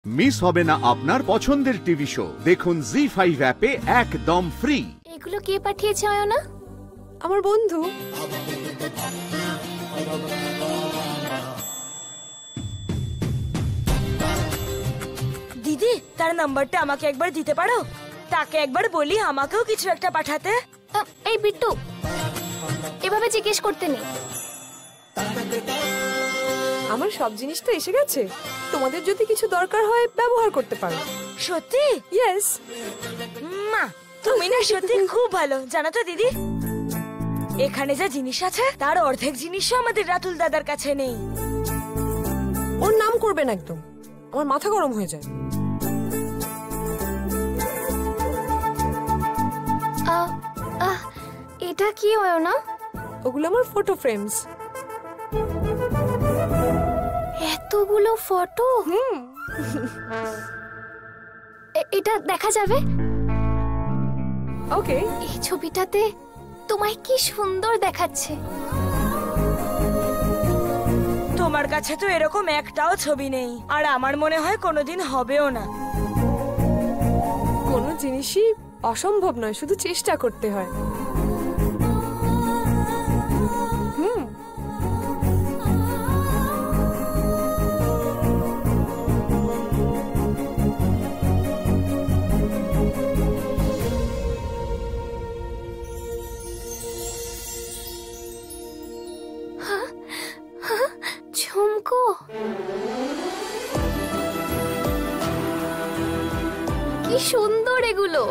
Miss হবে না আপনার পছন্দের টিভি শো। দেখুন জি5 অ্যাপে একদম ফ্রি। এগুলো কে পাঠিয়েছে অয়না? আমার বন্ধু। দিদি, তার নাম্বারটা আমাকে একবার দিতে পারো? তাকে একবার বলি আমাকেও কিছু একটা পাঠাতে। এই বিট্টু, এভাবে জিজ্ঞেস করতে নেই। আমার সব জিনিস তো এসে গেছে, তোমাদের যদি কিছু দরকার হয় ব্যবহার করতে পারো। সত্যি? ইয়েস। মা, তুমি না সত্যি খুব ভালো, জানো তো দিদি? এখানে যা জিনিস আছে তার অর্ধেক জিনিসও আমাদের রাতুল দাদার কাছে নেই। ওর নাম করবেন একদম, আমার মাথা গরম হয়ে যায়। এটা কি অয়না? ওগুলো আমার ফটো ফ্রেমস। এতগুলো ফটো? এটা দেখা যাবে? ওকে। এই ছবিটাতে তোমায় কি সুন্দর দেখাচ্ছে। তোমার কাছে তো এরকম একটাও ছবি নেই, আর আমার মনে হয় কোনোদিন হবেও না। কোনো জিনিসই অসম্ভব নয়, শুধু চেষ্টা করতে হয়। ঝুমকো, কি সুন্দর এগুলো।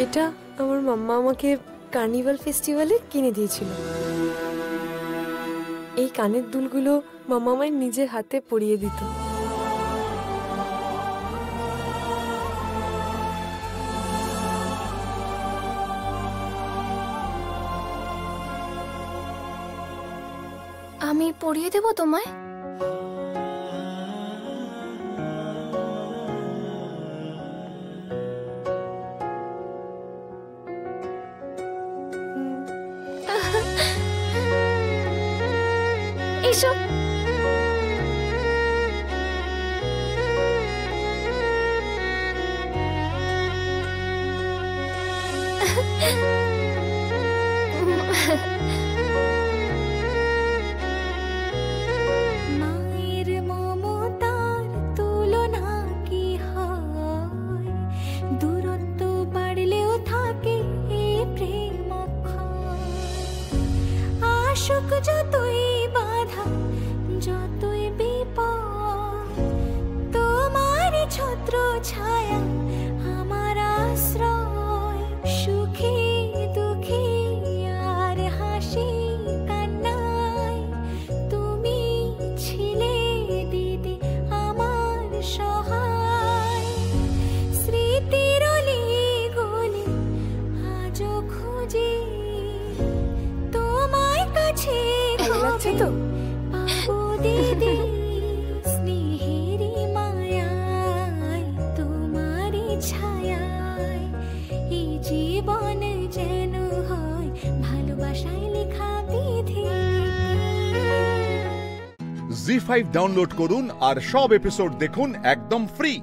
এটা আমার মাম্মা আমাকে কার্নিভাল ফেস্টিভ্যালে কিনে দিয়েছিল। এই কানের দুলগুলো মাম্মা আমায় নিজের হাতে পরিয়ে দিত। আমি পরিয়ে দেব তোমায়? এসো। মায়ের মমতার তুলনা কি হয়, দূরত্ব বাড়লেও থাকে এই প্রেম অক্ষয়। আশুক যতই বাধা, যতই বিপদ, তোমার ছত্র ছায়া আমার আশ্রয়। সুখী দুঃখী আর হাসি কান্নায় তুমি ছিলে দিদি আমার সহায়। স্মৃতির অলি গলি আজও খুঁজি তোমায় কাছে। ভালো লাগছে তো? পাবো দিদি স্নেহেরি মায়ায়, তোমারই ছায়ায় এই জীবন যেন হয় ভালোবাসায় লেখা বিধি। জি5 ডাউনলোড করুন আর সব এপিসোড দেখুন একদম ফ্রি।